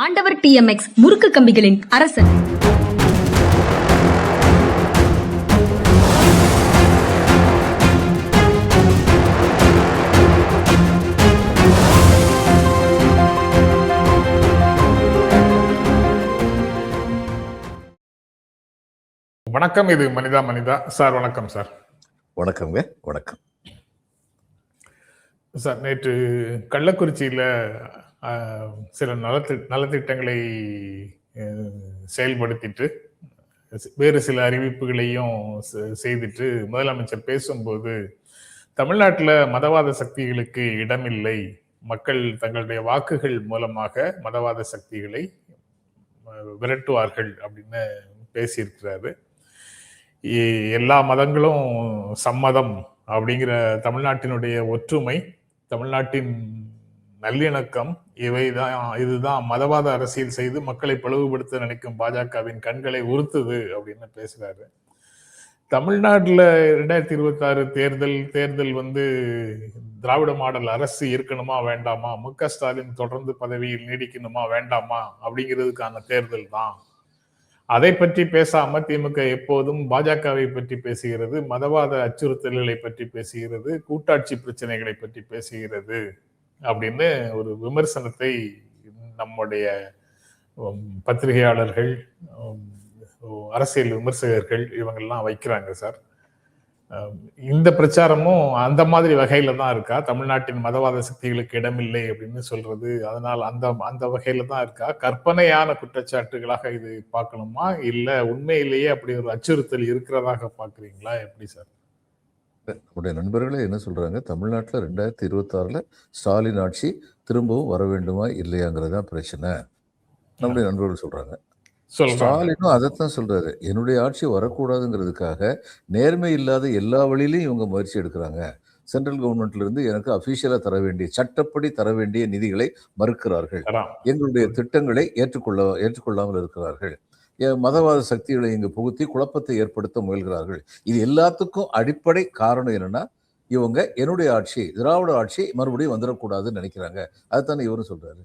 ஆண்டவர் TMX முறுக்கு கம்பிகளின் அரசன். வணக்கம். இது மனிதா மனிதா சார். வணக்கம் சார். வணக்கம்ங்க. வணக்கம் சார். நேற்று கள்ளக்குறிச்சியில் சில நலத்திட்டங்களை செயல்படுத்திட்டு வேறு சில அறிவிப்புகளையும் செய்துட்டு முதலமைச்சர் பேசும்போது தமிழ்நாட்டில் மதவாத சக்திகளுக்கு இடமில்லை, மக்கள் தங்களுடைய வாக்குகள் மூலமாக மதவாத சக்திகளை விரட்டுவார்கள் அப்படின்னு பேசியிருக்கிறாரு. எல்லா மதங்களும் சம்மதம் அப்படிங்கிற தமிழ்நாட்டினுடைய ஒற்றுமை, தமிழ்நாட்டின் நல்லிணக்கம், இதுதான் மதவாத அரசியல் செய்து மக்களை பிளவுபடுத்த நினைக்கும் பாஜகவின் கண்களை உறுத்துது அப்படின்னு பேசுறாரு. தமிழ்நாட்டில் 2026 தேர்தல் திராவிட மாடல் அரசு இருக்கணுமா வேண்டாமா, MK ஸ்டாலின் தொடர்ந்து பதவியில் நீடிக்கணுமா வேண்டாமா அப்படிங்கிறதுக்கான தேர்தல் தான். அதை பற்றி பேசாம திமுக எப்போதும் பாஜகவை பற்றி பேசுகிறது, மதவாத அச்சுறுத்தல்களை பற்றி பேசுகிறது, கூட்டாட்சி பிரச்சனைகளை பற்றி பேசுகிறது அப்படின்னு ஒரு விமர்சனத்தை நம்முடைய பத்திரிகையாளர்கள், அரசியல் விமர்சகர்கள் இவங்கெல்லாம் வைக்கிறாங்க சார். இந்த பிரச்சாரமும் அந்த மாதிரி வகையில தான் இருக்கா? தமிழ்நாட்டின் மதவாத சக்திகளுக்கு இடமில்லை அப்படின்னு சொல்றது, அதனால் அந்த வகையில தான் இருக்கா? கற்பனையான குற்றச்சாட்டுகளாக இது பார்க்கணுமா, இல்ல உண்மையிலேயே அப்படி ஒரு அச்சுறுத்தல் இருக்கிறதாக பாக்குறீங்களா? எப்படி சார்? நம்முடைய நண்பர்களே என்ன சொல்றாங்க, தமிழ்நாட்டில் 2026 ஸ்டாலின் ஆட்சி திரும்பவும் வர வேண்டுமா இல்லையாங்கிறதான் பிரச்சனை நம்முடைய நண்பர்கள் சொல்றாங்க. ஸ்டாலினும் அதைத்தான் சொல்றாரு. என்னுடைய ஆட்சி வரக்கூடாதுங்கிறதுக்காக நேர்மை இல்லாத எல்லா வழியிலையும் இவங்க முயற்சி எடுக்கிறாங்க. சென்ட்ரல் கவர்மெண்ட்ல இருந்து எனக்கு அபிஷியலா தர வேண்டிய, சட்டப்படி தர வேண்டிய நிதிகளை மறுக்கிறார்கள். எங்களுடைய திட்டங்களை ஏற்றுக்கொள்ளாமல் இருக்கிறார்கள். மதவாத சக்திகளை இங்கு புகுத்தி குழப்பத்தை ஏற்படுத்த முயல்கிறார்கள். இது எல்லாத்துக்கும் அடிப்படை காரணம் என்னன்னா, இவங்க என்னுடைய ஆட்சி, திராவிட ஆட்சி மறுபடியும் வந்துடக்கூடாதுன்னு நினைக்கிறாங்க. அதுதானே இவரும் சொல்றாரு.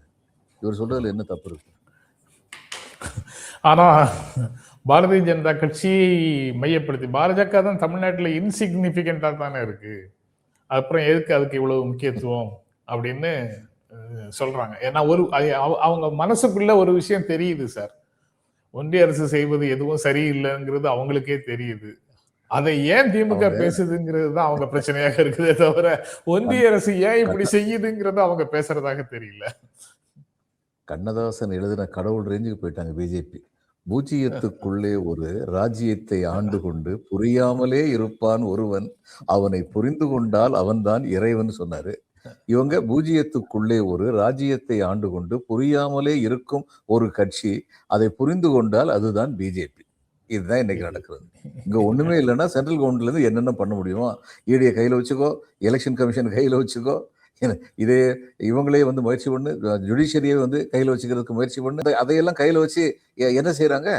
இவர் சொல்றதுல என்ன தப்பு இருக்கு? ஆனா பாரதிய ஜனதா கட்சியை மையப்படுத்தி பாஜக தான் தமிழ்நாட்டில் இன்சிக்னிபிகண்டா தானே இருக்கு. அப்புறம் எதுக்கு அதுக்கு இவ்வளவு முக்கியத்துவம் அப்படின்னு சொல்றாங்க. ஏன்னா அவங்க மனசுக்குள்ள ஒரு விஷயம் தெரியுது சார். ஒன்றிய அரசு செய்வது எதுவும் சரியில்லைங்கிறது அவங்களுக்கே தெரியுது. அதை ஏன் திமுக பேசுதுங்கிறது தான் அவங்க பிரச்சனையாக இருக்குதே தவிர ஒன்றிய அரசு ஏன் இப்படி செய்யுதுங்கிறது அவங்க பேசுறதாக தெரியல. கண்ணதாசன் எழுதின கடவுள் ரேஞ்சுக்கு போயிட்டாங்க பிஜேபி. பூஜ்ஜியத்துக்குள்ளே ஒரு ராஜ்யத்தை ஆண்டு கொண்டு புரியாமலே இருப்பான் ஒருவன், அவனை புரிந்து கொண்டால் அவன்தான் இறைவன் சொன்னாரு. இவங்க பூஜ்ஜியத்துக்குள்ளே ஒரு ராஜ்யத்தை ஆண்டு கொண்டு புரியாமலே இருக்கும் ஒரு கட்சி, அதை புரிந்து கொண்டால் அதுதான் பிஜேபி. இதுதான் இன்னைக்கு நடக்கிறது. இங்க ஒண்ணுமே இல்லைன்னா சென்ட்ரல் கவர்மெண்ட்ல இருந்து என்னென்ன பண்ண முடியுமோ, ஈடியை கையில வச்சுக்கோ, எலெக்ஷன் கமிஷன் கையில வச்சுக்கோ, இதே இவங்களே முயற்சி பண்ணு, ஜுடிஷியரியை கையில வச்சுக்கிறதுக்கு முயற்சி பண்ணு, அதையெல்லாம் கையில வச்சு என்ன செய்யறாங்க?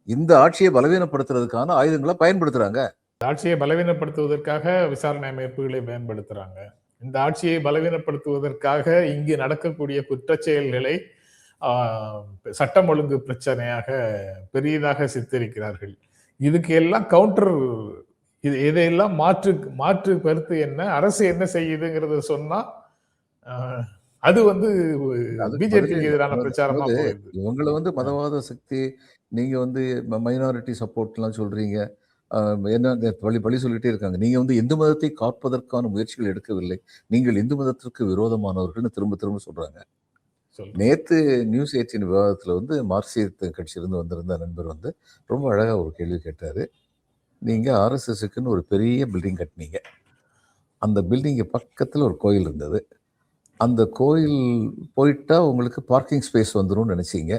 இந்த ஆட்சியை பலவீனப்படுத்துறதுக்கான ஆயுதங்களை பயன்படுத்துறாங்க. ஆட்சியை பலவீனப்படுத்துவதற்காக விசாரணை அமைப்புகளை பயன்படுத்துறாங்க. இந்த ஆட்சியை பலவீனப்படுத்துவதற்காக இங்கு நடக்கக்கூடிய குற்றச்செயல்களை சட்டம் ஒழுங்கு பிரச்சனையாக பெரியதாக சித்தரிக்கிறார்கள். இதுக்கு எல்லாம் கவுண்டர், இதையெல்லாம் மாற்று கருத்து என்ன, அரசு என்ன செய்யுதுங்கிறத சொன்னா அது பிஜேபிக்கு எதிரான பிரச்சாரமா போகுது. இவங்களை மதவாத சக்தி, நீங்க மைனாரிட்டி சப்போர்ட் எல்லாம் சொல்றீங்க, என்ன பழி சொல்லிட்டே இருக்காங்க. நீங்க இந்து மதத்தை காப்பதற்கான முயற்சிகள் எடுக்கவில்லை, நீங்கள் இந்து மதத்திற்கு விரோதமானவர்கள்னு திரும்ப திரும்ப சொல்றாங்க. நேத்து நியூஸ் 18 விவாதத்துல மார்க்சிஸ்ட் கட்சியிலிருந்து வந்திருந்த நண்பர் ரொம்ப அழகா ஒரு கேள்வி கேட்டாரு. நீங்க RSSக்குன்னு ஒரு பெரிய பில்டிங் கட்டினீங்க, அந்த பில்டிங்கு பக்கத்துல ஒரு கோயில் இருந்தது, அந்த கோயில் போயிட்டா உங்களுக்கு பார்க்கிங் ஸ்பேஸ் வந்துடும் நினைச்சீங்க,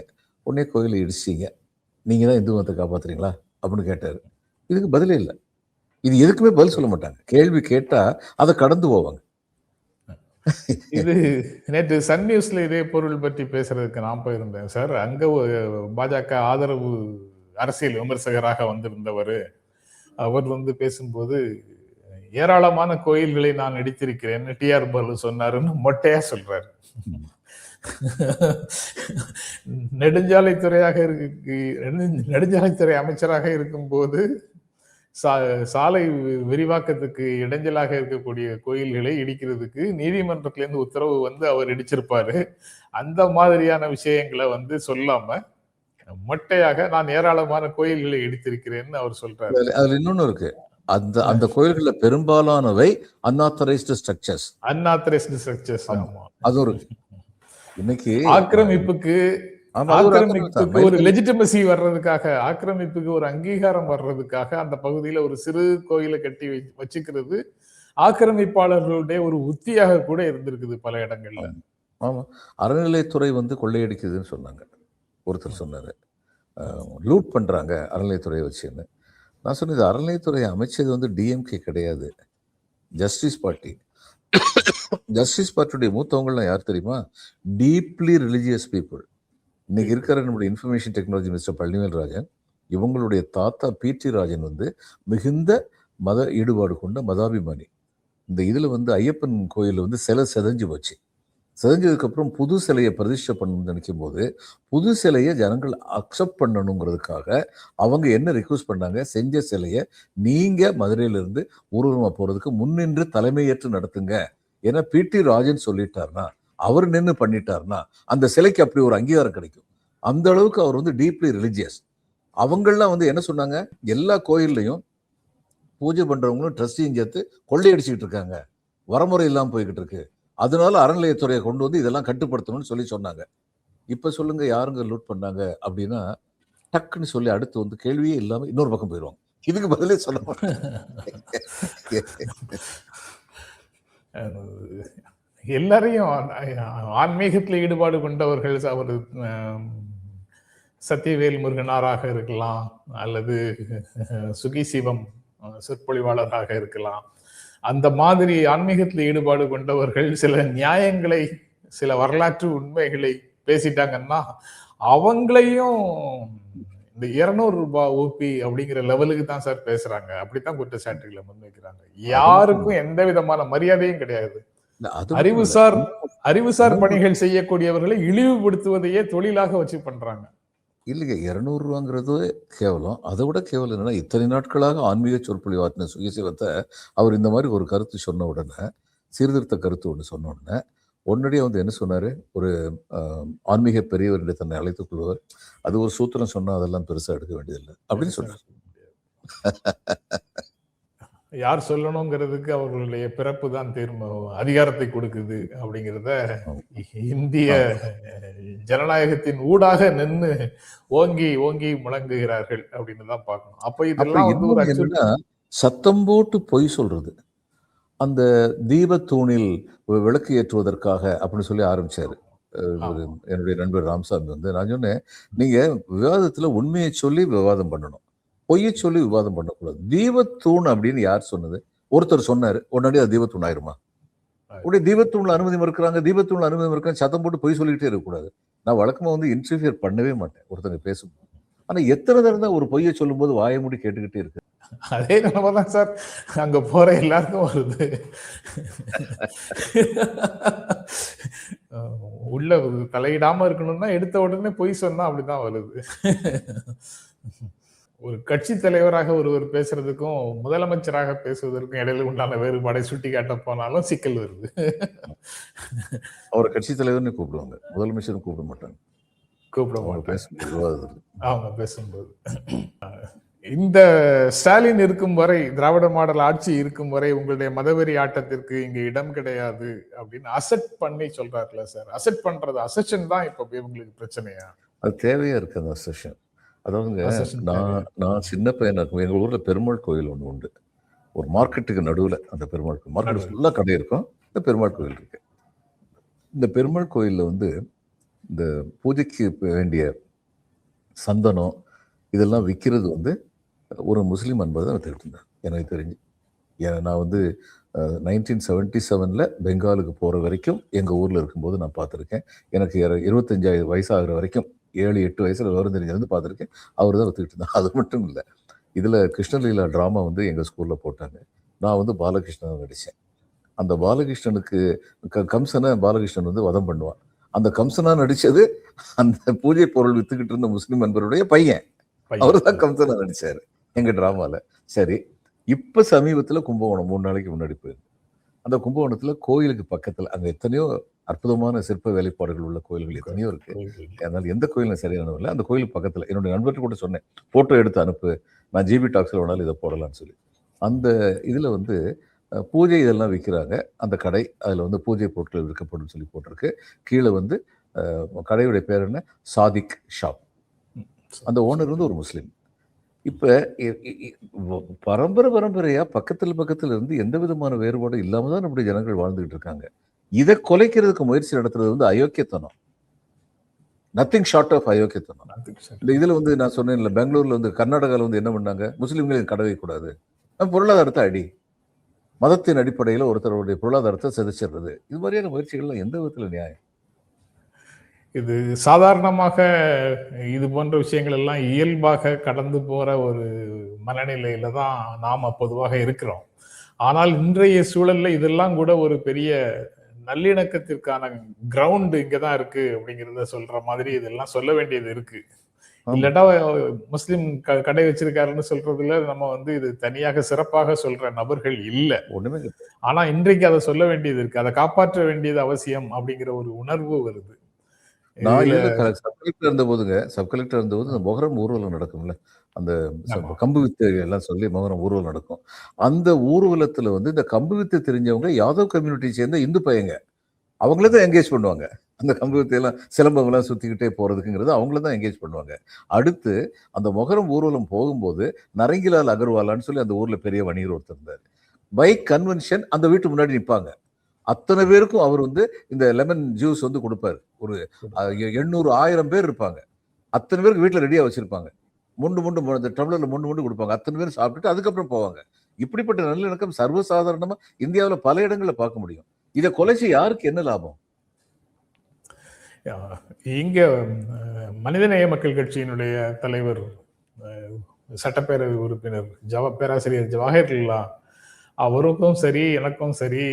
உடனே கோயிலை இடிச்சிங்க, நீங்க தான் இந்து மதத்தை காப்பாத்துறீங்களா அப்படின்னு கேட்டாரு. இதுக்கு பதிலே இல்லை. இது எதுக்குமே பதில் சொல்ல மாட்டாங்க. கேள்வி கேட்டா அதை கடந்து போவாங்க. இது நேற்று சன் நியூஸ்ல இதே பொருள் பற்றி பேசுறதுக்கு நான் போயிருந்தேன் சார். அங்க பாஜக ஆதரவு அரசியல் விமர்சகராக வந்திருந்தவர், அவர் பேசும்போது ஏராளமான கோயில்களை நான் இடித்திருக்கிறேன்னு டிஆர் பாலு சொன்னாருன்னு மொட்டையா சொல்றாரு. நெடுஞ்சாலைத்துறையாக இருக்கு நெடுஞ்சாலைத்துறை அமைச்சராக இருக்கும்போது சாலை விரிவாக்கத்துக்கு இடைஞ்சலாக இருக்கக்கூடிய கோயில்களை இடிக்கிறதுக்கு நீதிமன்றத்திலேருந்து உத்தரவு வந்து அவர் இடிச்சிருப்பாரு. அந்த மாதிரியான விஷயங்களை வந்து சொல்லாம மொட்டையாக நான் ஏராளமான கோயில்களை இடித்திருக்கிறேன்னு அவர் சொல்றாரு. அதுல இன்னொன்னு இருக்கு. அந்த கோயில்கள்ல பெரும்பாலானவை அன்ஆத்தரைஸ்டு ஸ்ட்ரக்சர்ஸ். Unauthorised structures. ஆமா. அது ஒரு இன்னைக்கு ஆக்கிரமிப்புக்கு ஒரு லெஜிட்டிமசி வர்றதுக்காக, ஆக்கிரமிப்புக்கு ஒரு அங்கீகாரம் வர்றதுக்காக அந்த பகுதியில ஒரு சிறு கோயிலை கட்டி வச்சுக்கிறது ஆக்கிரமிப்பாளர்களுடைய ஒரு உத்தியாக கூட இருந்திருக்குது பல இடங்கள்ல. ஆமா, அறநிலைத்துறை வந்து கொள்ளையடிக்குதுன்னு சொன்னாங்க. ஒருத்தர் சொன்னாரு, லூட் பண்றாங்க அறநிலைத்துறையை வச்சுன்னு. நான் சொன்னது, அறநிலைத்துறை அமைச்சது வந்து டிஎம்கே கிடையாது, ஜஸ்டிஸ் பார்ட்டி. ஜஸ்டிஸ் பார்ட்டியுடைய மூத்தவங்கள்லாம் யார் தெரியுமா? Deeply religious people. இன்னைக்கு இருக்கிற நம்முடைய information technology minister Palanivel Rajan, இவங்களுடைய தாத்தா பிடி ராஜன் வந்து மிகுந்த மத ஈடுபாடு கொண்ட மதாபிமானி. இந்த இதில் வந்து ஐயப்பன் கோயில் வந்து சிலை செதஞ்சு போச்சு. செதஞ்சதுக்கப்புறம் புது சிலையை பிரதிஷ்டை பண்ணணும்னு நினைக்கும் போது புது சிலையை ஜனங்கள் அக்செப்ட் பண்ணணுங்கிறதுக்காக அவங்க என்ன ரிக்வஸ்ட் பண்ணாங்க, செஞ்ச சிலையை நீங்கள் மதுரையிலிருந்து ஊர்வலமாக போகிறதுக்கு முன்னின்று தலைமையேற்று நடத்துங்க. ஏன்னா பிடி ராஜன் சொல்லிட்டார்னா, அவர் நின்று பண்ணிட்டார்னா அந்த சிலைக்கு அப்படி ஒரு அங்கீகாரம் கிடைக்கும். அந்த அளவுக்கு அவர் வந்து டீப்லி ரிலிஜியஸ். அவங்கெல்லாம் வந்து என்ன சொன்னாங்க, எல்லா கோயில்லையும் பூஜை பண்றவங்களும் ட்ரஸ்டியும் சேர்த்து கொள்ளையடிச்சுக்கிட்டு இருக்காங்க, வரமுறை இல்லாமல் போய்கிட்டு இருக்கு, அதனால அறநிலையத்துறையை கொண்டு வந்து இதெல்லாம் கட்டுப்படுத்தணும்னு சொல்லி சொன்னாங்க. இப்ப சொல்லுங்க, யாருங்க லூட் பண்ணாங்க அப்படின்னா டக்குன்னு சொல்லி அடுத்து வந்து கேள்வியே இல்லாம இன்னொரு பக்கம் போயிடுவாங்க. இதுக்கு பதிலே சொல்ல எல்லாரையும் ஆன்மீகத்தில் ஈடுபாடு கொண்டவர்கள், அவர் சத்தியவேல் முருகனாராக இருக்கலாம், அல்லது சுகி சிவம் சொற்பொழிவாளராக இருக்கலாம், அந்த மாதிரி ஆன்மீகத்தில் ஈடுபாடு கொண்டவர்கள் சில நியாயங்களை, சில வரலாற்று உண்மைகளை பேசிட்டாங்கன்னா அவங்களையும் இந்த 200 ரூபாய் ஓபி அப்படிங்கிற லெவலுக்கு தான் சார் பேசுறாங்க. அப்படித்தான் குற்றச்சாட்டுகளை முன்வைக்கிறாங்க. யாருக்கும் எந்த விதமான மரியாதையும் கிடையாது. அறிவுசார் பணிகள் செய்யக்கூடியவர்களை இழிவுபடுத்துவதையே தொழிலாக வச்சு பண்றாங்க. இல்லைங்க, 200 ரூபாங்கிறது கேவலம். அதை விட கேவலம் என்னன்னா, இத்தனை நாட்களாக ஆன்மீக சொற்பொழிவாற்றின சுயசிவத்தை அவர் இந்த மாதிரி ஒரு கருத்து சொன்ன உடனே, சீர்திருத்த கருத்து ஒன்று சொன்ன உடனே உடனடியாக வந்து என்ன சொன்னார், ஒரு ஆன்மீக பெரியவருடைய தன்னை அழைத்துக் கொள்வார், அது ஒரு சூத்திரம் சொன்னால் அதெல்லாம் பெருசாக எடுக்க வேண்டியதில்லை அப்படின்னு சொன்னார். யார் சொல்லணுங்கிறதுக்கு அவர்களுடைய பிறப்பு தான் அதிகாரத்தை கொடுக்குது அப்படிங்கிறத இந்திய ஜனநாயகத்தின் ஊடாக நின்று ஓங்கி ஓங்கி முழங்குகிறார்கள் அப்படின்னு தான் பார்க்கணும். அப்ப இதெல்லாம் சத்தம் போட்டு பொய் சொல்றது. அந்த தீபத்தூணில் விளக்கு ஏற்றுவதற்காக அப்படின்னு சொல்லி ஆரம்பிச்சாரு என்னுடைய நண்பர் ராமசாமி வந்து. நான் சொன்னேன், நீங்க விவாதத்துல உண்மையை சொல்லி விவாதம் பண்ணணும், பொய்யை சொல்லி விவாதம் பண்ணக்கூடாது. தீபத்தூண் அப்படின்னு யார் சொன்னது? ஒருத்தர் சொன்னாரு, உடனடியே அது தீபத்தூண் ஆயிருமா? உடைய தீபத்தூண்ல அனுமதி மறுக்கிறாங்க, தீபத்தூண்ல அனுமதி மறுக்கிறாங்க, சத்தம் போட்டு பொய் சொல்லிக்கிட்டே இருக்கக்கூடாது. நான் வழக்கமா வந்து இன்டர்ஃபியர் பண்ணவே மாட்டேன் ஒருத்தங்க பேசும்போது. ஆனா எத்தனை தடவை தான் ஒரு பொய்யை சொல்லும் போது வாயை மூடி கேட்டுக்கிட்டே இருக்கு. அதே நிலைமைதான் சார் அங்க போற எல்லாருக்கும் வருது. உள்ள தலையிடாம இருக்கணும்னா எடுத்த உடனே பொய் சொன்னா அப்படிதான் வருது. ஒரு கட்சி தலைவராக ஒருவர் பேசுறதுக்கும் முதலமைச்சராக பேசுவதற்கும் இடையில உண்டான வேறுபாடை சுட்டி காட்ட போனாலும் சிக்கல் வருது. அவர் கட்சி தலைவர்னு கூப்பிடுவாங்க, முதலமைச்சர் கூப்பிட மாட்டாங்க. அவங்க பேசும்போது இந்த ஸ்டாலின் இருக்கும் வரை, திராவிட மாடல் ஆட்சி இருக்கும் வரை உங்களுடைய மதவெறி ஆட்டத்திற்கு இங்க இடம் கிடையாது அப்படின்னு அசெட் பண்ணி சொல்றாருல சார். அசெட் பண்றது, அசெஷன் தான் இப்ப உங்களுக்கு பிரச்சனையா? அது தேவையா இருக்கு அந்த அசெஷன். அதாவது நான் சின்ன பையனா இருக்கும், எங்க ஊர்ல பெருமாள் கோயில் ஒண்ணு உண்டு. ஒரு மார்க்கெட்டுக்கு நடுவுல அந்த பெருமாள் கோயில், மார்க்கெட் ஃபுல்லா கடை இருக்கும், இந்த பெருமாள் கோயில் இருக்கு. இந்த பெருமாள் கோயில்ல வந்து இந்த பூஜைக்கு வேண்டிய சந்தனம் இதெல்லாம் விற்கிறது வந்து ஒரு முஸ்லீம் அன்பர் தான் வித்துக்கிட்டு இருந்தார் எனக்கு தெரிஞ்சு. நான் வந்து 1977 பெங்காலுக்கு போகிற வரைக்கும் எங்கள் ஊரில் இருக்கும்போது நான் பார்த்துருக்கேன். எனக்கு 25 வயசாகிற வரைக்கும் 7-8 வயசில் விவரம் தெரிஞ்சது பார்த்துருக்கேன். அவர் தான் வித்துக்கிட்டு இருந்தார். அது மட்டும் இல்லை, இதில் கிருஷ்ணலீலா ட்ராமா வந்து எங்கள் ஸ்கூலில் போட்டாங்க. நான் வந்து பாலகிருஷ்ணன் நடித்தேன். அந்த பாலகிருஷ்ணனுக்கு கம்சனை பாலகிருஷ்ணன் வந்து வதம் பண்ணுவான். அந்த கம்சனா நடிச்சது அந்த பூஜை பொருள் வித்துக்கிட்டு இருந்த முஸ்லிம் நண்பருடைய பையன். அவர்தான் கம்சனா நடிச்சாரு எங்க டிராமால. சரி, இப்ப சமீபத்துல கும்பகோணம் 3 நாளைக்கு முன்னாடி போயிருக்கு. அந்த கும்பகோணத்துல கோயிலுக்கு பக்கத்துல அங்க எத்தனையோ அற்புதமான சிற்ப வேலைப்பாடுகள் உள்ள கோயில்கள் எத்தனையோ இருக்கு. அதனால எந்த கோயிலும் சரியானது இல்லை. அந்த கோயிலுக்கு பக்கத்துல என்னுடைய நண்பர்கிட்ட கூட சொன்னேன், போட்டோ எடுத்து அனுப்பு, நான் ஜிபி டாக்ஸ்ல வேணாலும் இதை போடலாம்னு சொல்லி. அந்த இதுல வந்து பூஜை இதெல்லாம் விற்கிறாங்க அந்த கடை. அதுல வந்து பூஜை பொருட்கள் விற்கப்படும் சொல்லி போட்டிருக்கு. கீழே வந்து கடையுடைய பேர் என்ன, சாதிக் ஷாப். அந்த ஓனர் வந்து ஒரு முஸ்லீம். இப்ப பரம்பரையா பக்கத்துல இருந்து எந்த விதமான வேறுபாடும் இல்லாம தான் நம்முடைய ஜனங்கள் வாழ்ந்துகிட்டு இருக்காங்க. இதை குலைக்கிறதுக்கு முயற்சி நடத்துறது வந்து அயோக்கியத்தனம். நத்திங் ஷார்ட் ஆஃப் அயோக்கியத்தனம். இந்த இதுல வந்து நான் சொன்னேன்ல, பெங்களூர்ல வந்து கர்நாடகாவில் வந்து என்ன பண்ணாங்க, முஸ்லீம்களுக்கு கடை வைக்கக்கூடாது, பொருளாதாரத்தை அடி, மதத்தின் அடிப்படையில் ஒருத்தருடைய பொருளாதாரத்தை சிதைச்சிடுறது, இது மாதிரியான முயற்சிகள்லாம் எந்த விதத்துல நியாயம்? இது சாதாரணமாக இது போன்ற விஷயங்கள் எல்லாம் இயல்பாக கடந்து போற ஒரு மனநிலையில தான் நாம பொதுவாக இருக்கிறோம். ஆனால் இன்றைய சூழல்ல இதெல்லாம் கூட ஒரு பெரிய நல்லிணக்கத்திற்கான கிரவுண்ட் இங்கதான் இருக்கு அப்படிங்கிறத சொல்ற மாதிரி இதெல்லாம் சொல்ல வேண்டியது இருக்கு. இல்லாட்டா முஸ்லிம் கடை வச்சிருக்காருன்னு சொல்றதுல நம்ம வந்து இது தனியாக சிறப்பாக சொல்ற நபர்கள் இல்ல. ஒண்ணுமே. ஆனா இன்றைக்கு அதை சொல்ல வேண்டியது இருக்கு, அதை காப்பாற்ற வேண்டியது அவசியம் அப்படிங்கிற ஒரு உணர்வு வருது. நான் சப் கலெக்டர் இருந்தபோது இந்த மொஹரம் ஊர்வலம் நடக்கும்ல, அந்த கம்பு வித்து எல்லாம் சொல்லி மொஹரம் ஊர்வலம் நடக்கும். அந்த ஊர்வலத்துல வந்து இந்த கம்பு வித்து தெரிஞ்சவங்க யாதவ் கம்யூனிட்டி சேர்ந்த இந்து பையங்க, அவங்கள தான் என்கேஜ் பண்ணுவாங்க. அந்த கம்பு வித்தையெல்லாம் சிலம்பங்கள்லாம் சுத்திக்கிட்டே போறதுக்குங்கிறது அவங்கள தான் என்கேஜ் பண்ணுவாங்க. அடுத்து அந்த மொஹரம் ஊர்வலம் போகும்போது நரங்கிலால் அகர்வாலான்னு சொல்லி அந்த ஊர்ல பெரிய வணிகர் ஒருத்தர் இருந்தார். பைக் கன்வென்ஷன் அந்த வீட்டு முன்னாடி நிற்பாங்க. அத்தனை பேருக்கும் அவர் வந்து இந்த லெமன் ஜூஸ் வந்து கொடுப்பாரு. ஒரு 800-1000 பேர் இருப்பாங்க. அத்தனை பேருக்கு வீட்டில் ரெடியா வச்சிருப்பாங்க. முண்டு டம்ளர்ல முண்டு கொடுப்பாங்க. அத்தனை பேர் சாப்பிட்டுட்டு அதுக்கப்புறம் போவாங்க. இப்படிப்பட்ட நல்லிணக்கம் சர்வசாதாரணமா இந்தியாவில் பல இடங்கள்ல பார்க்க முடியும். இதை கொலைச்சு யாருக்கு என்ன லாபம்? இங்க மனிதநேய மக்கள் கட்சியினுடைய தலைவர், சட்டப்பேரவை உறுப்பினர் பேராசிரியர் ஜவாஹிர்லா, அவருக்கும் சரி எனக்கும் சரி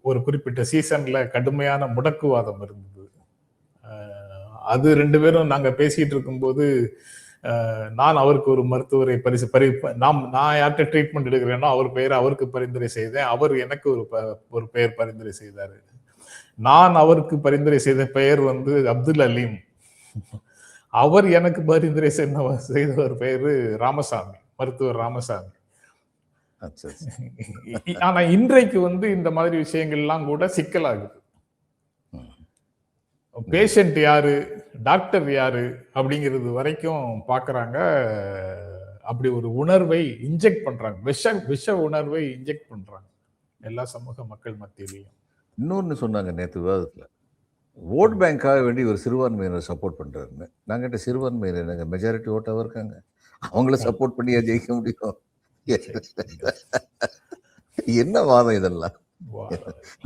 ஒரு குறிப்பிட்ட சீசன்ல கடுமையான முடக்குவாதம் இருந்தது. அது 2 பேரும் நாங்க பேசிட்டு இருக்கும்போது நான் அவருக்கு ஒரு மருத்துவரை நான் யார்கிட்ட ட்ரீட்மெண்ட் எடுக்கிறேனோ அவர் பெயர் அவருக்கு பரிந்துரை செய்தேன். அவர் எனக்கு ஒரு பெயர் பரிந்துரை செய்தாரு. நான் அவருக்கு பரிந்துரை செய்த பெயர் வந்து அப்துல் அலீம். அவர் எனக்கு பரிந்துரை செய்த ஒரு பெயரு ராமசாமி, மருத்துவர் ராமசாமி. ஆனா இன்றைக்கு வந்து இந்த மாதிரி விஷயங்கள்லாம் கூட சிக்கலாகுது. பேஷண்ட் யாரு, டாக்டர் யாரு அப்படிங்கிறது வரைக்கும் பாக்குறாங்க. அப்படி ஒரு உணர்வை இன்ஜெக்ட் பண்றாங்க, விஷ உணர்வை இன்ஜெக்ட் பண்றாங்க எல்லா சமூக மக்கள் மத்தியிலையும். இன்னொன்னு சொன்னாங்க நேற்று விவாதத்துல, ஓட் பேங்காக வேண்டி ஒரு சிறுபான்மையினர் சப்போர்ட் பண்றாருன்னு. நாங்க கிட்ட சிறுபான்மையினர் மெஜாரிட்டி ஓட்டாவா இருக்காங்க, அவங்கள சப்போர்ட் பண்ணியா ஜெயிக்க முடியும்? என்ன வாதம் இதெல்லாம்?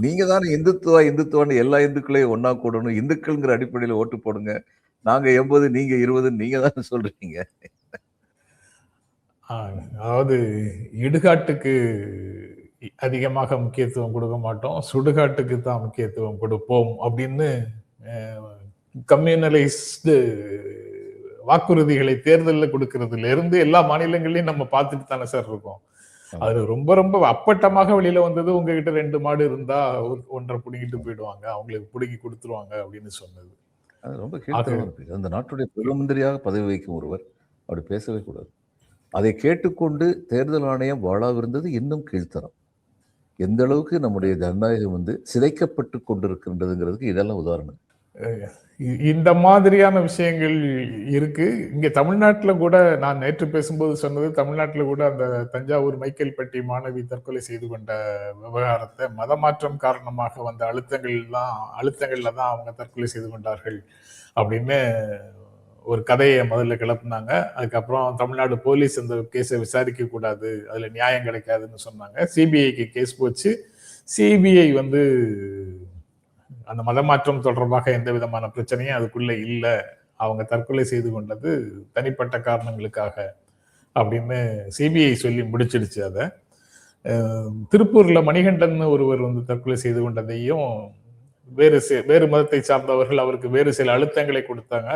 நீங்க தானே இந்துத்துவான்னு எல்லா இந்துக்களையும் ஒன்னா கூடணும், இந்துக்கள்ங்கிற அடிப்படையில் ஓட்டு போடுங்க, நாங்க 80 நீங்க 20 நீங்க தானே சொல்றீங்க. அதாவது இடுகாட்டுக்கு அதிகமாக முக்கியத்துவம் கொடுக்க மாட்டோம், சுடுகாட்டுக்கு தான் முக்கியத்துவம் கொடுப்போம் அப்படின்னு கம்யூனலைஸ்டு வாக்குறுதிகளை தேர்தலில் கொடுக்கறதுல இருந்து எல்லா மாநிலங்களையும் நம்ம பார்த்துட்டு தானே சார் இருக்கோம். அது ரொம்ப ரொம்ப அப்பட்டமாக வெளியில வந்தது, உங்ககிட்ட 2 மாடு இருந்தா 1.5 புடுங்கிட்டு போயிடுவாங்க, அவங்களுக்கு புடுங்கி கொடுத்துருவாங்க அப்படின்னு சொன்னது. அது ரொம்ப கீழ்த்தரமா இருக்கு. அந்த நாட்டுடைய பிரதம மந்திரியாக பதவி வைக்கும் ஒருவர் அப்படி பேசவே கூடாது. அதை கேட்டுக்கொண்டு தேர்தல் ஆணையம் வாழாவிருந்தது இன்னும் கீழ்த்தரம். எந்த அளவுக்கு நம்முடைய ஜனநாயகம் வந்து சிதைக்கப்பட்டு கொண்டிருக்கின்றதுங்கிறதுக்கு இதெல்லாம் உதாரணம். இந்த மாதிரியான விஷயங்கள் இருக்கு. இங்க தமிழ்நாட்டுல கூட நான் நேற்று பேசும்போது சொன்னது, தமிழ்நாட்டுல கூட அந்த தஞ்சாவூர் மைக்கேல்பட்டி மாணவி தற்கொலை செய்து கொண்ட விவகாரத்தை மதமாற்றம் காரணமாக வந்த அழுத்தங்கள்ல தான் அவங்க தற்கொலை செய்து கொண்டார்கள் அப்படின்னு ஒரு கதையை முதல்ல கிளப்புனாங்க. அதுக்கப்புறம் தமிழ்நாடு போலீஸ் அந்த கேஸை விசாரிக்க கூடாது, அதுல நியாயம் கிடைக்காதுன்னு சொன்னாங்க. சிபிஐக்கு கேஸ் போச்சு. சிபிஐ வந்து அந்த மதமாற்றம் தொடர்பாக எந்த விதமான பிரச்சனையும் அதுக்குள்ள இல்லை, அவங்க தற்கொலை செய்து கொண்டது தனிப்பட்ட காரணங்களுக்காக அப்படின்னு சிபிஐ சொல்லி முடிச்சிடுச்சு. அதை திருப்பூர்ல மணிகண்டன் ஒருவர் வந்து தற்கொலை செய்து கொண்டதையும் வேறு மதத்தை சார்ந்தவர்கள் அவருக்கு வேறு சில அழுத்தங்களை கொடுத்தாங்க.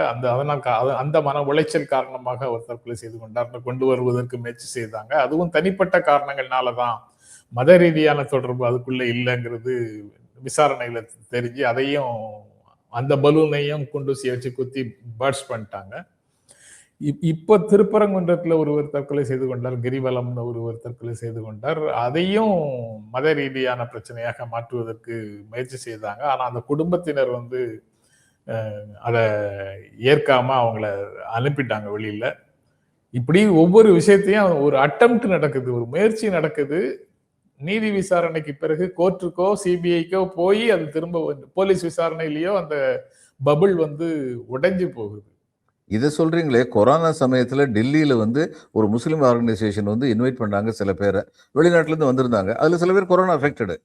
அந்த மன உளைச்சல் காரணமாக அவர் தற்கொலை செய்து கொண்டார். கொண்டு வருவதற்கு முயற்சி செய்தாங்க. அதுவும் தனிப்பட்ட காரணங்கள்னால தான். மத ரீதியான தொடர்பு அதுக்குள்ள இல்லைங்கிறது விசாரணையில தெரிஞ்சு அதையும் அந்த பலூனையும் குண்டூசி வச்சு குத்தி பர்ஸ்ட் பண்ணிட்டாங்க. இப்போ திருப்பரங்குன்றத்துல ஒருவர் தற்கொலை செய்து கொண்டார். கிரிவலம்னு ஒருவர் தற்கொலை செய்து கொண்டார். அதையும் மத ரீதியான பிரச்சனையாக மாற்றுவதற்கு முயற்சி செய்தாங்க. ஆனா அந்த குடும்பத்தினர் வந்து அதை ஏற்காம அவங்கள அனுப்பிட்டாங்க வெளியில. இப்படி ஒவ்வொரு விஷயத்தையும் ஒரு அட்டெம்ப்ட் நடக்குது, ஒரு முயற்சி நடக்குது. நீதி விசாரணைக்கு பிறகு கோர்ட்டுக்கோ சிபிஐக்கோ போய் அது திரும்ப போலீஸ் விசாரணையிலயோ அந்த பபுள் வந்து உடைஞ்சு போகுது. இதை சொல்றீங்களே, கொரோனா சமயத்துல டெல்லியில வந்து ஒரு முஸ்லீம் ஆர்கனைசேஷன் வந்து இன்வைட் பண்ணாங்க சில பேரை, வெளிநாட்டுல இருந்து வந்திருந்தாங்க. அதுல சில பேர் கொரோனா அஃபெக்டடு.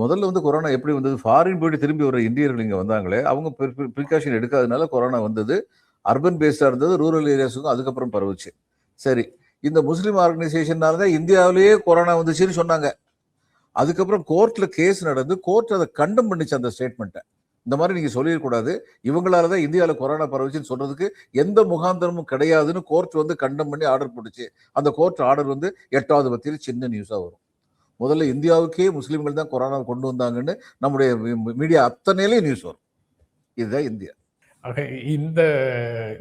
முதல்ல வந்து கொரோனா எப்படி வந்தது? ஃபாரின் போயிட்டு திரும்பி வர இந்தியர்கள் இங்க வந்தாங்களே, அவங்க ப்ரிகாஷன் எடுக்காதனால கொரோனா வந்தது. அர்பன் பேஸ்டா இருந்தது, ரூரல் ஏரியாஸுக்கும் அதுக்கப்புறம் பரவுச்சு. சரி, இந்த முஸ்லீம் ஆர்கனைசேஷனால தான் இந்தியாவிலேயே கொரோனா வந்துச்சுன்னு சொன்னாங்க. அதுக்கப்புறம் கோர்ட்ல கேஸ் நடந்து கோர்ட் அதை கண்டம் பண்ணிச்சு அந்த ஸ்டேட்மெண்ட்டை. இந்த மாதிரி நீங்க சொல்லிடக்கூடாது, இவங்களாலதான் இந்தியாவில் கொரோனா பரவுச்சுன்னு சொல்றதுக்கு எந்த முகாந்திரமும் கிடையாதுன்னு கோர்ட் வந்து கண்டம் பண்ணி ஆர்டர் போட்டுச்சு. அந்த கோர்ட் ஆர்டர் வந்து 8வது பத்தியில் சின்ன நியூஸா வரும். முதல்ல இந்தியாவுக்கே முஸ்லீம்கள் தான் கொரோனா கொண்டு வந்தாங்கன்னு நம்முடைய மீடியா அத்தனையிலேயே நியூஸ் வரும். இதுதான் இந்தியா.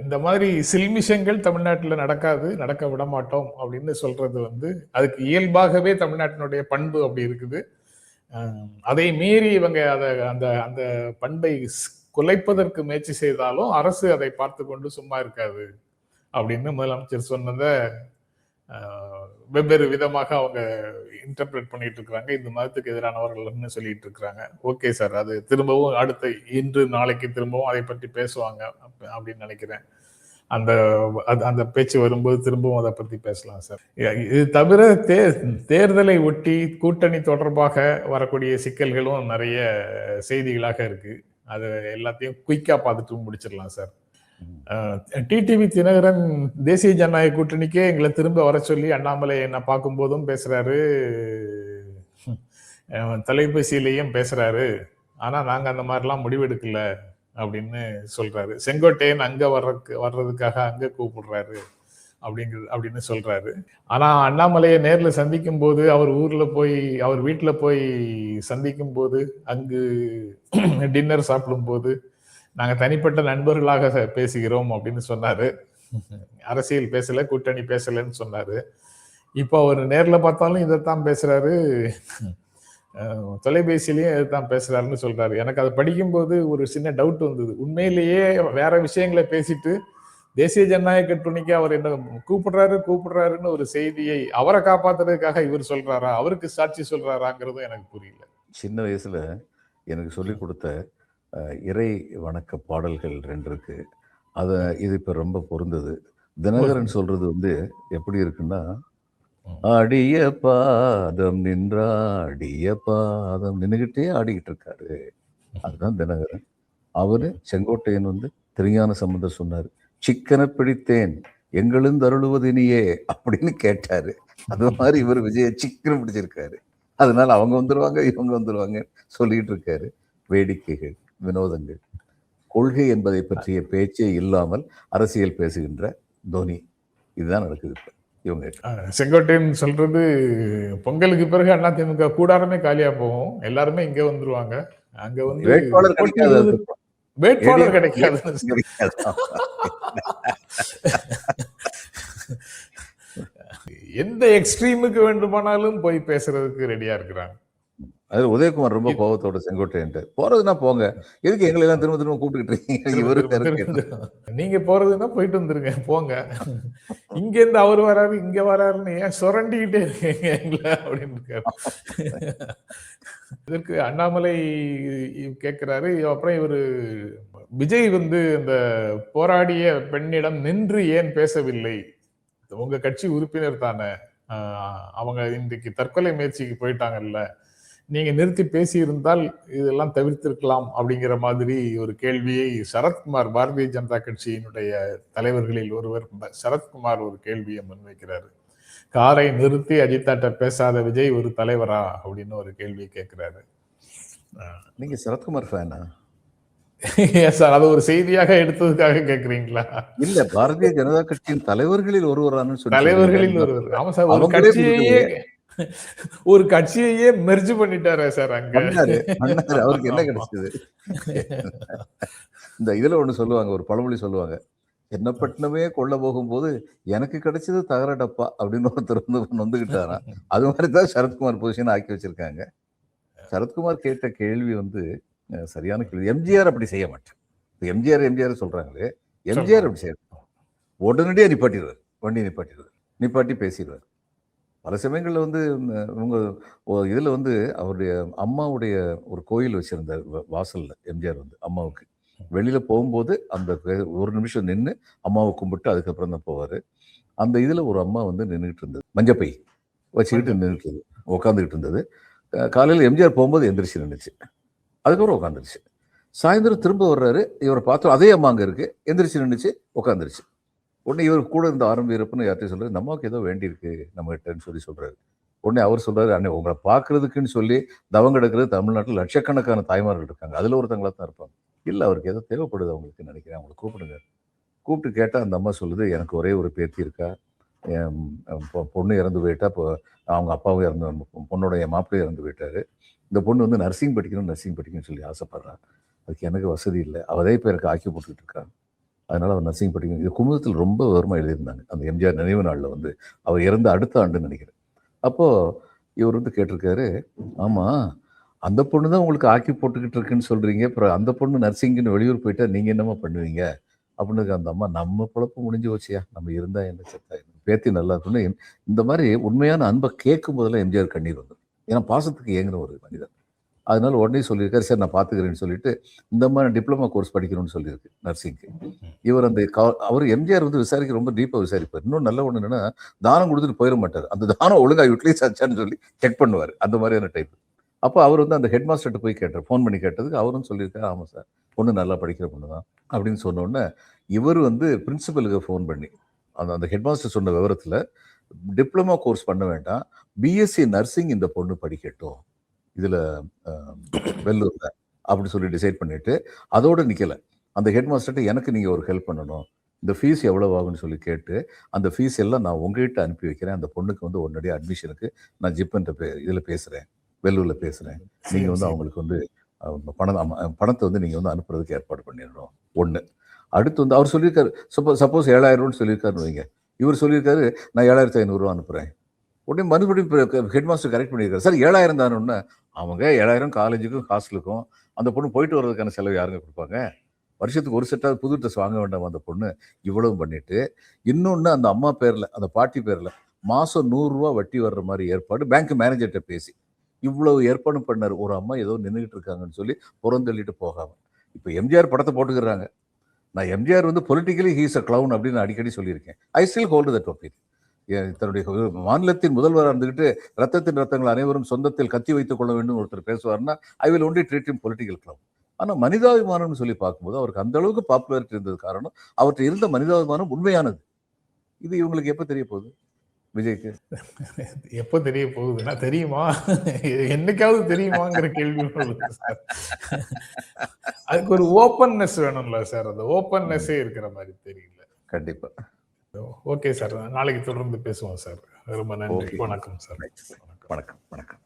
இந்த மாதிரி சில்மிஷங்கள் தமிழ்நாட்டில் நடக்காது, நடக்க விட மாட்டோம் அப்படின்னு சொல்றது வந்து அதுக்கு இயல்பாகவே தமிழ்நாட்டினுடைய பண்பு அப்படி இருக்குது. அதை மீறி இவங்க அந்த அந்த பண்பை குலைப்பதற்கு முயற்சி செய்தாலும் அரசு அதை பார்த்து கொண்டு சும்மா இருக்காது அப்படின்னு முதலமைச்சர் சொன்னதை வெவ்வேறு விதமாக அவங்க இன்டர்பிரேட் பண்ணிட்டு இருக்கிறாங்க. இந்த மதத்துக்கு எதிரானவர்கள்னு சொல்லிட்டு இருக்கிறாங்க. ஓகே சார், அது திரும்பவும் அடுத்த இன்று நாளைக்கு திரும்பவும் அதை பற்றி பேசுவாங்க அப்படின்னு நினைக்கிறேன். அந்த பேச்சு வரும்போது திரும்பவும் அதை பத்தி பேசலாம் சார். இது தவிர தேர்தலை ஒட்டி கூட்டணி தொடர்பாக வரக்கூடிய சிக்கல்களும் நிறைய செய்திகளாக இருக்கு. அது எல்லாத்தையும் குயிக்கா பார்த்துட்டு முடிச்சிடலாம் சார். டிடிவி தினகரன் தேசிய ஜனநாயக கூட்டணிக்கே எங்களை திரும்ப வர சொல்லி அண்ணாமலை என்ன பார்க்கும் போதும் பேசுறாரு, தொலைபேசியிலையும் பேசுறாரு. ஆனா நாங்க அந்த மாதிரிலாம் முடிவெடுக்கல அப்படின்னு சொல்றாரு. செங்கோட்டையன் அங்க வர்றதுக்காக அங்க கூப்பிடுறாரு அப்படின்னு சொல்றாரு. ஆனா அண்ணாமலையை நேர்ல சந்திக்கும் போது, அவர் வீட்டுல போய் சந்திக்கும் போது, அங்கு டின்னர் சாப்பிடும் போது நாங்க தனிப்பட்ட நண்பர்களாக பேசுகிறோம் அப்படின்னு சொன்னாரு. அரசியல் பேசல, கூட்டணி பேசலன்னு சொன்னாரு. இப்போ அவர் நேர்ல பார்த்தாலும் இதைத்தான் பேசுறாரு, தொலைபேசியிலையும் இதைத்தான் பேசுறாருன்னு சொல்றாரு. எனக்கு அதை படிக்கும்போது ஒரு சின்ன டவுட் வந்தது. உண்மையிலேயே வேற விஷயங்களை பேசிட்டு தேசிய ஜனநாயக கூட்டணிக்கு அவர் என்ன கூப்பிடுறாருன்னு ஒரு செய்தியை அவரை காப்பாத்துறதுக்காக இவர் சொல்றாரா, அவருக்கு சாட்சி சொல்றாராங்கிறதும் எனக்கு புரியல. சின்ன வயசுல எனக்கு சொல்லி கொடுத்த இறை வணக்க பாடல்கள் 2 இருக்கு. இது இப்ப ரொம்ப பொருந்தது. தினகரன் சொல்றது வந்து எப்படி இருக்குன்னா, அடிய பாதம் நின்றாடிய பாதம் நின்னுகிட்டே ஆடிக்கிட்டு இருக்காரு. அதுதான் தினகரன். அவரு செங்கோட்டையன் வந்து திருஞான சம்பந்தர் சொன்னாரு, சிக்கன பிடித்தேன் எங்களும் அருளுவதினியே அப்படின்னு கேட்டாரு. அது மாதிரி இவர் விஜய சிக்கன பிடிச்சிருக்காரு. அதனால அவங்க வந்துருவாங்க, இவங்க வந்துருவாங்க சொல்லிட்டு இருக்காரு. வேடிக்கைகள், வினோதங்கள், கொள்கை என்பதை பற்றிய பேச்சே இல்லாமல் அரசியல் பேசுகின்ற தோனி. இதுதான் நடக்குது இப்ப இவங்க. செங்கோட்டையன் சொல்றது, பொங்கலுக்கு பிறகு அதிமுக கூடாரமே காலியா போகும், எல்லாருமே இங்க வந்துருவாங்க, அங்க வந்து வேட்பாளர் கிடைக்காது. எந்த எக்ஸ்ட்ரீமுக்கு வேண்டுமானாலும் போய் பேசுறதுக்கு ரெடியா இருக்கிறாங்க. அது உதயகுமார் ரொம்ப கோபத்தோட செங்கோட்டையன்ட்டு, போறதுன்னா போங்க, எதுக்கு எங்களை எல்லாம் திரும்ப திரும்ப கூப்பிட்டு இருக்கீங்க? நீங்க போறதுன்னா போயிட்டு வந்துருங்க, போங்க. இங்க இருந்து அவர் வராரு இங்க வராருன்னு ஏன் சுரண்டிக்கிட்டே இருக்கீங்க எங்களை அப்படின்னு இருக்காரு. இதற்கு அண்ணாமலை கேட்கிறாரு. அப்புறம் இவரு விஜய் வந்து இந்த போராடிய பெண்ணிடம் நின்று ஏன் பேசவில்லை, உங்க கட்சி உறுப்பினர் தானே, அவங்க இன்றைக்கு தற்கொலை முயற்சிக்கு போயிட்டாங்கல்ல, நீங்க நிறுத்தி பேசி இருந்தால் இதெல்லாம் தவிர்த்திருக்கலாம் அப்படிங்கிற மாதிரி ஒரு கேள்வியை சரத்குமார், பாரதிய ஜனதா கட்சியினுடைய தலைவர்களில் ஒருவர் சரத்குமார் ஒரு கேள்வியை முன்வைக்கிறாரு. காரை நிறுத்தி அஜித்தாட்ட பேசாத விஜய் ஒரு தலைவரா அப்படின்னு ஒரு கேள்வி கேட்கிறாரு. நீங்க சரத்குமார் ஃபேனா? ஏன் சார் அது ஒரு செய்தியாக எடுத்ததுக்காக கேக்குறீங்களா? இல்ல பாரதிய ஜனதா கட்சியின் தலைவர்களுள் ஒருவரான்னு சொல்லி சொல்றீங்க. தலைவர்களில் ஒருவர். ஆமா சார். ஒரு அவங்களே கட்சியையே ஒரு கட்சியையே மெர்ஜ் பண்ணிட்டாரே சார் அங்க. பண்ணாரு. அவருக்கு என்ன ஆமா. கிடைச்சது? இந்த இதுல ஒண்ணு சொல்லுவாங்க, ஒரு பழமொழி சொல்லுவாங்க. "என்னப்பட்டினமே கொல்ல போகும்போது எனக்கு கிடைச்சது தகர டப்பா" அப்படின்னு ஒருத்தர் வந்து நொந்துக்கிட்டாராம். அது மாதிரி தான் சரத்குமார் பொசிஷன் ஆக்கி வச்சிருக்காங்க. சரத்குமார் கேட்ட கேள்வி வந்து சரியான கேள்வி. எம்ஜிஆர் அப்படி செய்ய மாட்டார். இப்ப எம்ஜிஆர் சொல்றாங்களே, எம்ஜிஆர் அப்படி செய்ய மாட்டார். உடனடியா நிப்பாட்டிடுவார். வண்டிய நிப்பாட்டிடுவார். நிப்பாட்டி பேசிடுவார். பல சமயங்கள்ல வந்து உங்க இதுல வந்து அவருடைய அம்மாவுடைய ஒரு கோயில் வச்சிருந்தார் வாசல்ல எம்ஜிஆர் வந்து அம்மாவுக்கு. வெளியில போகும்போது அந்த ஒரு நிமிஷம் நின்னு அம்மாவை கும்பிட்டு அதுக்கப்புறம் தான் போவாரு. அந்த இதுல ஒரு அம்மா வந்து நின்னுகிட்டு இருந்தது. மஞ்சப்பை வச்சுக்கிட்டு நின்னுட்டு உட்காந்துக்கிட்டு இருந்தது. காலையில எம்ஜிஆர் போகும்போது எந்திரிச்சு நின்னுச்சு. அதுக்கப்புறம் உட்காந்துருச்சு. சாயந்தரம் திரும்ப வர்றாரு. இவரை பார்த்தோம் அதே அம்மா அங்க இருக்கு. எந்திரிச்சு நின்னுச்சு, உட்காந்துருச்சு. உடனே இவர் கூட இருந்த வீரப்பன்னு யார்ட்டையும் சொல்றாரு, நம்ம அம்மாவுக்கு ஏதோ வேண்டியிருக்கு நம்மகிட்டன்னு சொல்லி சொல்றாரு. உடனே அவர் சொல்றாரு, அண்ணே உங்களை பார்க்கறதுக்குன்னு சொல்லி தவம் கிடக்கிறது தமிழ்நாட்டில் லட்சக்கணக்கான தாய்மார்கள் இருக்காங்க. அதுல ஒருத்தங்களா தான் இருப்பாங்க. இல்ல அவருக்கு ஏதோ தேவைப்படுது அவங்களுக்கு நினைக்கிறேன். அவங்களை கூப்பிடுங்க. கூப்பிட்டு கேட்டா அந்த அம்மா சொல்லுது, எனக்கு ஒரே ஒரு பேத்தி இருக்கா. என் பொண்ணு இறந்து போயிட்டா. இப்போ அவங்க அப்பாவும் இறந்து, பொண்ணோட என் மாப்பிள்ளையும் இறந்து போயிட்டாரு. இந்த பொண்ணு வந்து நர்சிங் படிக்கணும்னு சொல்லி ஆசைப்படுறா. அதுக்கு எனக்கு வசதி இல்லை. அவதே இப்போ எனக்கு ஆக்கி போட்டுக்கிட்டு இருக்கா. அதனால அவர் நர்சிங் படிக்கணும். இது குமுதத்தில் ரொம்ப விவரமாக எழுதியிருந்தாங்க. அந்த எம்ஜிஆர் நினைவு நாளில் வந்து அவர் இறந்த அடுத்த ஆண்டுன்னு நினைக்கிறேன். அப்போ இவர் வந்து கேட்டிருக்காரு, ஆமா அந்த பொண்ணு தான் உங்களுக்கு ஆக்கி போட்டுக்கிட்டு இருக்குன்னு சொல்றீங்க. அப்புறம் அந்த பொண்ணு நர்சிங்னு வெளியூர் போயிட்டா நீங்க என்னமா பண்ணுவீங்க அப்படின்னு. அந்த அம்மா, நம்ம பொழப்பு முடிஞ்சு வச்சியா, நம்ம இருந்தா என்ன செத்தா என்ன, பேத்தி நல்லா இருக்குன்னு. இந்த மாதிரி உண்மையான அன்பை கேட்கும் போதெல்லாம் எம்ஜிஆர் கண்ணீர் வந்து, ஏன்னா பாசத்துக்கு ஏங்குற ஒரு மனிதன். அதனால உடனே சொல்லியிருக்காரு, சரி நான் பார்த்துக்கிறேன்னு சொல்லிட்டு இந்த மாதிரி டிப்ளமா கோர்ஸ் படிக்கணும்னு சொல்லியிருக்கு நர்சிங்க்கு. இவர் அந்த அவர் எம்ஜிஆர் வந்து விசாரிக்க ரொம்ப டீப்பாக விசாரிப்பார். இன்னும் நல்ல ஒன்று என்னன்னா, தானம் கொடுத்துட்டு போயிட மாட்டார். அந்த தானம் ஒழுங்கா யூட்டிலைஸ் ஆச்சான்னு சொல்லி செக் பண்ணுவார். அந்த மாதிரியான டைப். அப்போ அவர் வந்து அந்த ஹெட் மாஸ்டர்கிட்ட போய் கேட்டார். ஃபோன் பண்ணி கேட்டதுக்கு அவரும் சொல்லியிருக்காரு, ஆமாம் சார் பொண்ணு நல்லா படிக்கிற பொண்ணு தான் அப்படின்னு சொன்ன உடனே இவர் வந்து பிரின்சிபலுக்கு ஃபோன் பண்ணி அந்த ஹெட் மாஸ்டர் சொன்ன விவரத்தில், டிப்ளமா கோர்ஸ் பண்ண வேண்டாம், பிஎஸ்சி நர்சிங் இந்த பொண்ணு படிக்கட்டும் இதுல வெள்ளூர்ல அப்படி சொல்லி டிசைட் பண்ணிட்டு அதோட நிக்கல. அந்த ஹெட் மாஸ்டர்கிட்ட எனக்கு நீங்க ஒரு ஹெல்ப் பண்ணணும், இந்த ஃபீஸ் எவ்வளவு ஆகுன்னு சொல்லி கேட்டு அந்த ஃபீஸ் எல்லாம் நான் உங்ககிட்ட அனுப்பி வைக்கிறேன். அந்த பொண்ணுக்கு வந்து உடனடியாக அட்மிஷனுக்கு நான் ஜிப்ன்ற இதுல பேசுறேன், வெள்ளூர்ல பேசுறேன். நீங்க வந்து அவங்களுக்கு வந்து பணத்தை வந்து நீங்க வந்து அனுப்புறதுக்கு ஏற்பாடு பண்ணிடணும். ஒண்ணு. அடுத்து வந்து அவர் சொல்லியிருக்காரு, சப்போஸ் 7,000 சொல்லியிருக்காருன்னு வைங்க. இவர் சொல்லியிருக்காரு, நான் 7,500 அனுப்புறேன். உடனே மறுபடியும் ஹெட் மாஸ்டர் கரெக்ட் பண்ணியிருக்காரு, சார் 7,000 தானே. அவங்க 7,000 காலேஜுக்கும் ஹாஸ்டலுக்கும், அந்த பொண்ணு போயிட்டு வர்றதுக்கான செலவு யாருங்க கொடுப்பாங்க? வருஷத்துக்கு ஒரு செட்டாவது புது ட்ரெஸ் வாங்க வேண்டாம் அந்த பொண்ணு. இவ்வளவு பண்ணிட்டு இன்னொன்று அந்த அம்மா பேரில், அந்த பாட்டி பேரில் மாதம் 100 ரூபா வட்டி வர்ற மாதிரி ஏற்பாடு பேங்க் மேனேஜர்கிட்ட பேசி இவ்வளவு ஏற்பாடு பண்ணார். ஒரு அம்மா ஏதோ நின்றுகிட்டு இருக்காங்கன்னு சொல்லி புறந்தள்ளிட்டு போகாம. இப்போ எம்ஜிஆர் படத்தை போட்டுக்கிறாங்க. நான் எம்ஜிஆர் வந்து பொலிட்டிக்கலி ஹீஸ் அ கிளவுன் அப்படின்னு அடிக்கடி சொல்லியிருக்கேன். I still hold that opinion. தன்னுடைய மாநிலத்தின் முதல்வராக இருந்துகிட்டு ரத்தத்தின் ரத்தங்கள் அனைவரும் சொந்தத்தில் கத்தி வைத்துக் கொள்ள வேண்டும் ஒருத்தர் பேசுவார்னா, I will only treat him political clown. ஆனா மனிதாபிமானம்னு சொல்லி பார்க்கும்போது அவருக்கு அந்த அளவுக்கு பாப்புலாரிட்டி இருந்தது காரணம் அவர்கிட்ட இருந்த மனிதாபிமானம் உண்மையானது. இது இவங்களுக்கு எப்ப தெரிய போகுது? விஜய்க்கு எப்ப தெரிய போகுதுன்னா, தெரியுமா, என்னைக்காவது தெரியுமாங்கிற கேள்வி சார். அதுக்கு ஒரு ஓப்பன்னஸ் வேணும்ல சார். அந்த ஓப்பன்னஸே இருக்கிற மாதிரி தெரியல. கண்டிப்பா. ஓகே சார், நாளைக்கு தொடர்ந்து பேசுவோம் சார். ரொம்ப நன்றி. வணக்கம் சார். வணக்கம்.